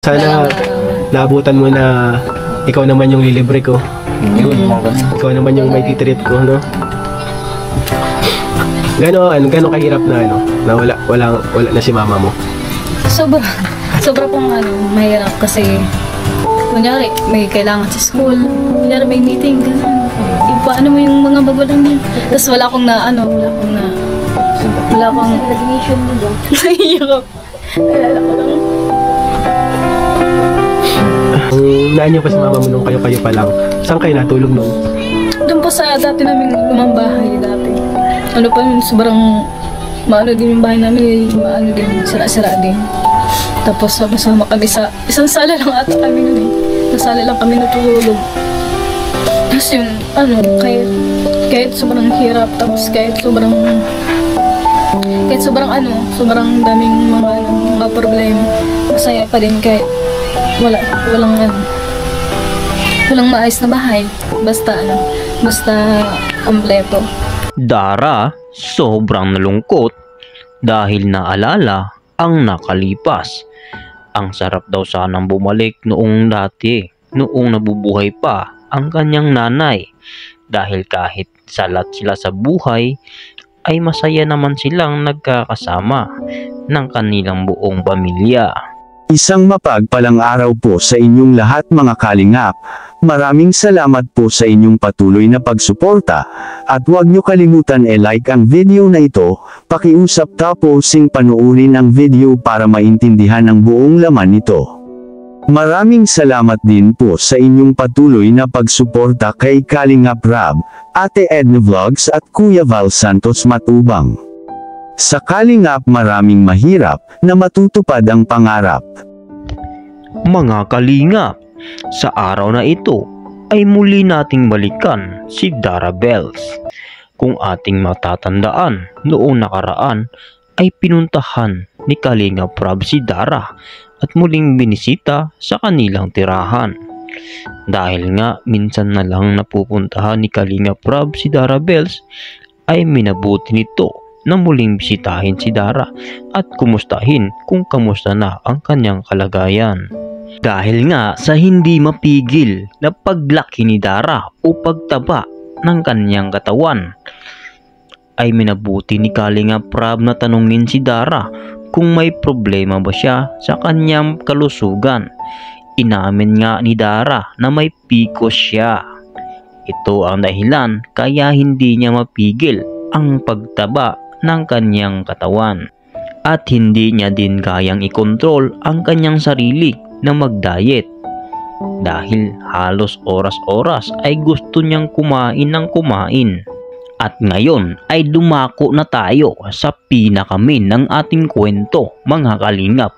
Sana naabutan mo na ikaw naman yung lilibre ko. Ikaw naman yung may titreat ko, no? Gano'n kahirap na na wala na si mama mo? Sobra pong mahirap kasi kunyari may kailangan sa school, kunyari may meeting, gano'n. Paano mo yung mga magulang din? Tapos wala akong resignation mo ba? Nahihirap. Alala ko lang. Naan niyo pa si mama mo nung kayo pa lang? Saan kayo natulog nun? Doon po sa dati naming lumang bahay dati. Sobrang maano din yung bahay namin, maano din, sira-sira din. Tapos sama kami sa isang sala lang ata kami nun eh. Sa sala lang kami natulog. Tapos yun, kahit sobrang hirap, tapos kahit sobrang daming mga problema, masaya pa din kahit walang maayos na bahay. Basta kompleto. Dara, sobrang nalungkot dahil naalala ang nakalipas. Ang sarap daw sanang bumalik noong dati, noong nabubuhay pa ang kanyang nanay. Dahil kahit salat sila sa buhay, ay masaya naman silang nagkakasama ng kanilang buong pamilya. Isang mapagpalang araw po sa inyong lahat mga kalingap. Maraming salamat po sa inyong patuloy na pagsuporta. At huwag nyo kalimutan like ang video na ito, pakiusap tapos panuorin ang video para maintindihan ang buong laman nito. Maraming salamat din po sa inyong patuloy na pagsuporta kay Kalingap Rab, Ate Edna Vlogs at Kuya Val Santos Matubang. Sa Kalingap maraming mahirap na matutupad ang pangarap. Mga kalingap, sa araw na ito ay muli nating balikan si Dara Bells. Kung ating matatandaan, noong nakaraan ay pinuntahan ni Kalingap Rab si Dara at muling binisita sa kanilang tirahan. Dahil nga minsan na lang napupuntahan ni Kalingap Rab si Dara Bells, ay minabuti nito na muling bisitahin si Dara at kumustahin kung kamusta na ang kanyang kalagayan. Dahil nga sa hindi mapigil na paglaki ni Dara o pagtaba ng kanyang katawan, ay minabuti ni Kalingap Rab na tanungin si Dara kung may problema ba siya sa kanyang kalusugan. Inamin nga ni Dara na may PCOS siya. Ito ang dahilan kaya hindi niya mapigil ang pagtaba ng kanyang katawan at hindi niya din kayang ikontrol ang kanyang sarili na mag-diet dahil halos oras-oras ay gusto niyang kumain ng kumain. At ngayon ay dumako na tayo sa pinakamin ng ating kwento mga kalingap.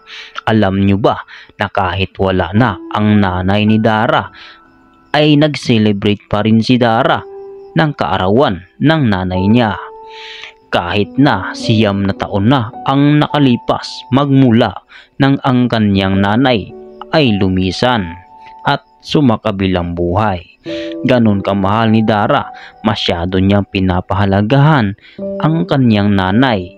Alam nyo ba na kahit wala na ang nanay ni Dara ay nag-celebrate pa rin si Dara ng kaarawan ng nanay niya? Kahit na siyam na taon na ang nakalipas magmula nang ang kanyang nanay ay lumisan at sumakabilang buhay. Ganon kamahal ni Dara, masyado niyang pinapahalagahan ang kanyang nanay.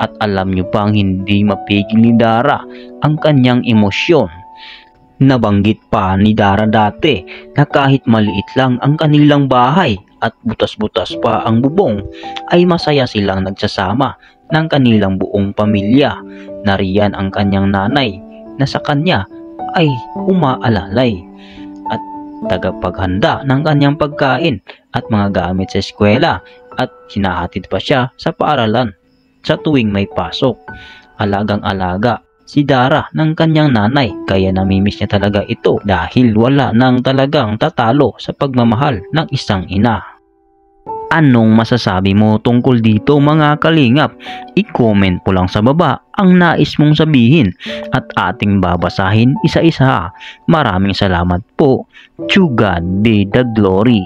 At alam niyo pang hindi mapigil ni Dara ang kanyang emosyon. Nabanggit pa ni Dara dati na kahit maliit lang ang kanilang bahay at butas-butas pa ang bubong, ay masaya silang nagsasama ng kanilang buong pamilya. Nariyan ang kanyang nanay na sa kanya ay umaalalay at tagapaghanda ng kanyang pagkain at mga gamit sa eskwela, at hinahatid pa siya sa paaralan sa tuwing may pasok. Alagang-alaga si Dara ng kanyang nanay, kaya namimiss niya talaga ito dahil wala nang talagang tatalo sa pagmamahal ng isang ina. Anong masasabi mo tungkol dito mga kalingap? I-comment po lang sa baba ang nais mong sabihin at ating babasahin isa-isa. Maraming salamat po. To God be the glory.